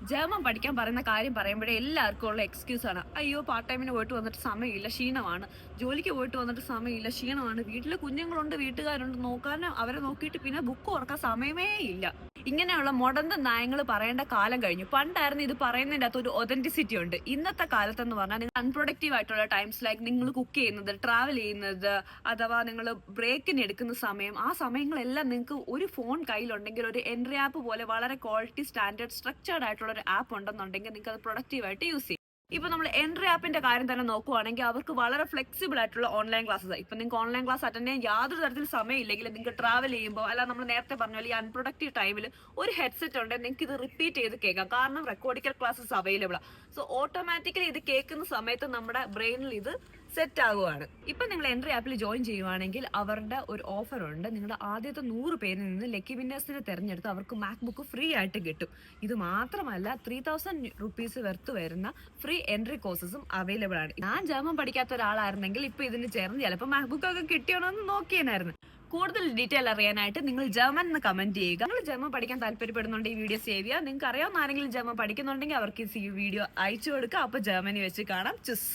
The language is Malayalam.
ജർമ്മൻ പഠിക്കാൻ പറയുന്ന കാര്യം പറയുമ്പോഴേ എല്ലാവർക്കും ഉള്ള എക്സ്ക്യൂസ് ആണ്. അയ്യോ പാർട്ട് ടൈമിന് പോയിട്ട് വന്നിട്ട് സമയമില്ല, ക്ഷീണമാണ്. ജോലിക്ക് പോയിട്ട് വന്നിട്ട് സമയമില്ല, ക്ഷീണമാണ്. വീട്ടിൽ കുഞ്ഞുങ്ങളുണ്ട്, വീട്ടുകാരുണ്ട്, നോക്കാൻ അവരെ നോക്കിയിട്ട് പിന്നെ ബുക്ക് തുറക്കാൻ സമയമേ ഇല്ല. ഇങ്ങനെയുള്ള മുടന്ത നയങ്ങൾ പറയേണ്ട കാലം കഴിഞ്ഞു. പണ്ടായിരുന്നു ഇത് പറയുന്നതിൻ്റെ അകത്ത് ഒരു ഒതന്റിസിറ്റി ഉണ്ട്. ഇന്നത്തെ കാലത്തെന്ന് പറഞ്ഞാൽ നിങ്ങൾ അൺപ്രൊഡക്റ്റീവ് ആയിട്ടുള്ള ടൈംസ് ലൈക്ക് നിങ്ങൾ കുക്ക് ചെയ്യുന്നത്, ട്രാവൽ ചെയ്യുന്നത്, അഥവാ നിങ്ങൾ ബ്രേക്കിന് എടുക്കുന്ന സമയം, ആ സമയങ്ങളെല്ലാം നിങ്ങൾക്ക് ഒരു ഫോൺ കയ്യിലുണ്ടെങ്കിൽ ഒരു എൻട്രി ആപ്പ് പോലെ വളരെ ക്വാളിറ്റി സ്റ്റാൻഡേർഡ് സ്ട്രക്ചേർഡ് ആയിട്ടുള്ള ഒരു ആപ്പ് ഉണ്ടെന്നുണ്ടെങ്കിൽ നിങ്ങൾക്ക് അത് പ്രൊഡക്റ്റീവായിട്ട് യൂസ് ചെയ്യും. ഇപ്പൊ നമ്മൾ എൻട്രി ആപ്പിന്റെ കാര്യം തന്നെ നോക്കുവാണെങ്കിൽ അവർക്ക് വളരെ ഫ്ലെക്സിബിൾ ആയിട്ടുള്ള ഓൺലൈൻ ക്ലാസ്സസ്. ഇപ്പൊ നിങ്ങൾക്ക് ഓൺലൈൻ ക്ലാസ് അറ്റൻഡ് ചെയ്യാൻ യാതൊരു തരത്തിൽ സമയമില്ലെങ്കിൽ നിങ്ങൾക്ക് ട്രാവൽ ചെയ്യുമ്പോൾ അല്ല നമ്മൾ നേരത്തെ പറഞ്ഞ പോലെ ഈ അൺപ്രൊഡക്റ്റീവ് ടൈമിൽ ഒരു ഹെഡ്സെറ്റ് ഉണ്ടെങ്കിൽ നിങ്ങൾക്ക് ഇത് റിപ്പീറ്റ് ചെയ്ത് കേൾക്കാം. കാരണം റെക്കോർഡിക്കൽ ക്ലാസ്സസ് അവൈലബിൾ ആണ്. സോ ഓട്ടോമാറ്റിക്കലി ഇത് കേൾക്കുന്ന സമയത്ത് നമ്മുടെ ബ്രെയിനിൽ ഇത് സെറ്റ് ആകുവാണ്. ഇപ്പൊ നിങ്ങൾ എൻട്രി ആപ്പിൽ ജോയിൻ ചെയ്യുവാണെങ്കിൽ അവരുടെ ഒരു ഓഫർ ഉണ്ട്. നിങ്ങളുടെ ആദ്യത്തെ 100 പേരിൽ നിന്ന് ലക്കി വിന്നേഴ്സിനെ തെരഞ്ഞെടുത്ത് അവർക്ക് മാക്ബുക്ക് ഫ്രീ ആയിട്ട് കിട്ടും. ഇത് മാത്രമല്ല 3000 റുപ്പീസ് വെർത്ത് വരുന്ന ഫ്രീ എൻട്രി കോഴ്സസും അവൈലബിൾ ആണ്. ഞാൻ ജർമ്മൻ പഠിക്കാത്ത ഒരാളായിരുന്നെങ്കിൽ ഇപ്പൊ ഇതിന് ചേർന്ന് ചിലപ്പോൾ മാക്ബുക്ക് ഒക്കെ കിട്ടിയോണെന്ന് നോക്കിയേനായിരുന്നു. കൂടുതൽ ഡീറ്റെയിൽ അറിയാനായിട്ട് നിങ്ങൾ ജർമ്മൻ എന്ന് കമന്റ് ചെയ്യുക. നിങ്ങൾ ജർമ്മൻ പഠിക്കാൻ താല്പര്യപ്പെടുന്നുണ്ടെങ്കിൽ ഈ വീഡിയോ സേവ് ചെയ്യുക. നിങ്ങൾക്ക് അറിയാവുന്ന ആരെങ്കിലും ജർമ്മൻ പഠിക്കുന്നുണ്ടെങ്കിൽ അവർക്ക് ഈ വീഡിയോ അയച്ചു കൊടുക്കുക. അപ്പൊ ജർമ്മനി വെച്ച് കാണാം. ചുസ്.